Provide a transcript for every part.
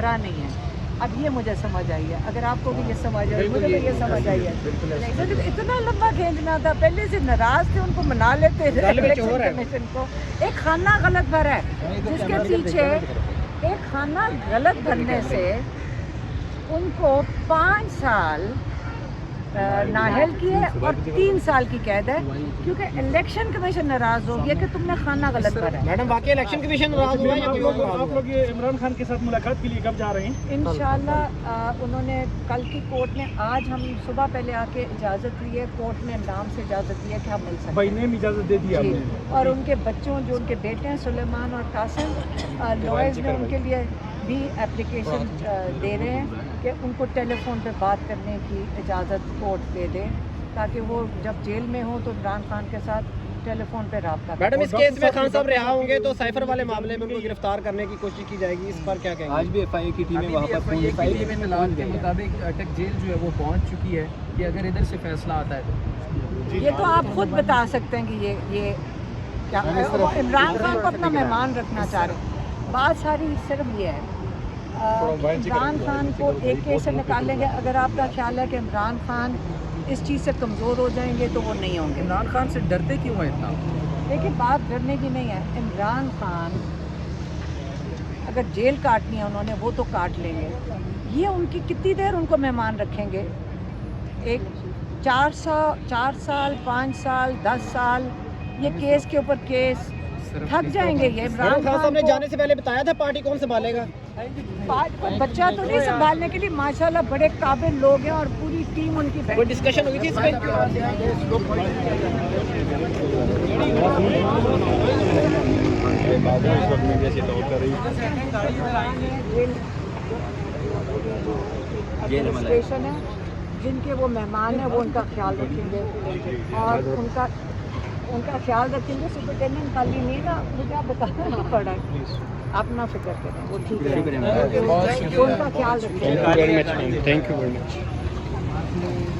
रहा नहीं है। अब ये मुझे समझ आई है, अगर आपको भी ये समझ आई, मुझे भी ये समझ आई है। लेकिन इतना लंबा खींचना था, पहले से नाराज थे, उनको मना लेते इलेक्शन कमीशन को। एक खाना गलत भरा है, जिसके पीछे एक खाना गलत भरने से उनको 5 साल नाहल की है और 3 साल की कैद है, क्योंकि इलेक्शन कमीशन नाराज हो गया कि तुमने खाना गलत भरा है। मैडम वाकई इलेक्शन कमीशन नाराज हुआ है या कोई और नाराज हुआ? आप लोग ये इमरान खान के साथ मुलाकात के लिए कब जा रहे हैं? इंशाल्लाह उन्होंने कल की कोर्ट ने, आज हम सुबह पहले आके इजाज़त ली है, कोर्ट ने नाम से इजाज़त दी है कि हम मिल सकते भाई ने इजाज़त दे दी हैं। आपने। और उनके बच्चों, जो उनके बेटे हैं सुलेमान और कासिम, लॉयर्स ने उनके लिए भी एप्लीकेशन दे रहे हैं कि उनको टेलीफोन पे बात करने की इजाज़त कोर्ट दे दे, ताकि वो जब जेल में हो तो इमरान खान के साथ टेलीफोन पे रब्ता करें। मैडम इस केस में खान साहब रिहा होंगे तो साइफर वाले मामले में उनको गिरफ्तार करने की कोशिश की जाएगी, इस पर क्या कहेंगे? आज भी एफआईए की टीमें वहाँ पर पहुँच के मुताबिक अटक जेल जो है वो पहुँच चुकी है कि अगर इधर से फैसला आता है तो ये तो आप खुद बता सकते हैं कि ये क्या इमरान खान को अपना मेहमान रखना चाह रहे हैं। बात सारी सिर्फ ये है, इमरान खान को एक केस से निकालेंगे। अगर आपका ख्याल है कि इमरान खान इस चीज़ से कमज़ोर हो जाएंगे तो वो नहीं होंगे। इमरान खान से डरते क्यों हैं इतना? देखिए, बात डरने की नहीं है। इमरान खान अगर जेल काटनी है उन्होंने, वो तो काट लेंगे। ये उनकी कितनी देर उनको मेहमान रखेंगे? एक 4 साल 5 साल 10 साल ये केस के ऊपर केस, थक जाएंगे ये। इमरान खान साहब ने जाने से पहले बताया था पार्टी कौन संभालेगा? बच्चा तो नहीं संभालने के लिए माशाल्लाह बड़े काबिल लोग हैं और पूरी टीम उनकी कोई डिस्कशन हुई थी इस पे? एडमिनिस्ट्रेशन है, जिनके वो मेहमान हैं, वो उनका ख्याल रखेंगे और उनका ख्याल रखेंगे। सुपरिटेंडेंट खाली नहीं था, मुझे आप बताना पड़ा है, अपना फिक्र करें, वो ठीक है, वो उनका ख्याल रखेंगे। Thank you very much.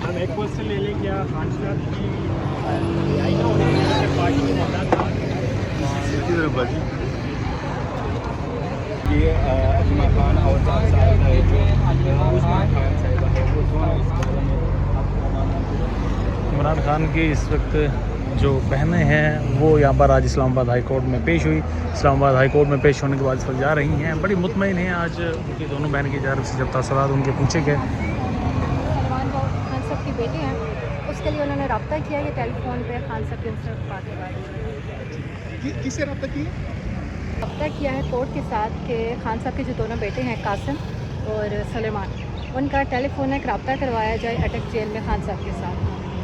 हम एक क्वेश्चन ले लें, क्या खान साहब की पार्टी में होना था? ये अजमा खान और साहब है जो उस्मान खान साहिबा है, वो दोनों इस बारे में इमरान खान की इस वक्त जो बहनें हैं वो यहाँ पर आज इस्लामाबाद हाई कोर्ट में पेश हुई। इस्लामाबाद हाई कोर्ट में पेश होने के बाद इस वक्त जा रही हैं, बड़ी मुतमईन हैं। आज उनकी दोनों बहन की जानब से जब तासुरात उनके पूछे गए। सलमान खान साहब की बेटी हैं, उसके लिए उन्होंने रब्ता किया कि टेलीफोन पे खान साहब के उनसे बात किससे रब्ता किया? रब्ता किया है कोर्ट के साथ कि खान साहब के जो दोनों बेटे हैं कासिम और सुलेमान, उनका टेलीफोन एक रब्ता करवाया जाए अटक जेल में खान साहब के साथ।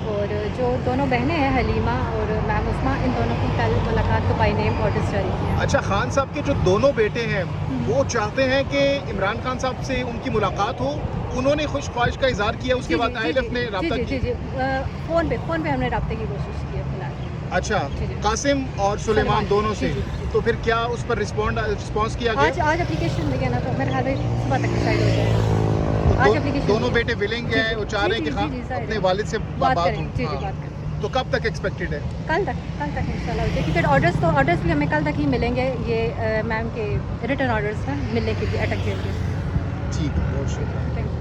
और जो दोनों बहनें हैं हलीमा और मैम उस्मा, इन दोनों की कल मुलाकात को बाई नेम ऑर्डर्स जारी किया। अच्छा, खान साहब के जो दोनों बेटे हैं वो चाहते हैं कि इमरान खान साहब से उनकी मुलाकात हो, उन्होंने खुश ख्वाहिश का इजहार किया, उसके बाद ILF ने रब्ता किया। फ़ोन पे हमने रब्ते की कोशिश की है फिलहाल। अच्छा, कासिम और सुलेमान दोनों से, तो फिर क्या उस पर रिस्पॉन्स किया गया? आज एप्लीकेशन दिया ना, तो मेरे ख्याल में सुबह तक डिसाइड हो जाएगा। दोनों बेटे विलिंग हैं, वो चाह रहे हैं कि अपने वालिद से बात हो। तो कब तक एक्सपेक्टेड है? कल तक इंशाल्लाह हो जाएगी। फिर ऑर्डर्स भी हमें कल तक ही मिलेंगे, ये मैम के रिटर्न ऑर्डर्स में मिलने के लिए अटक जेल के। ठीक है, बहुत शुक्रिया। Thank you.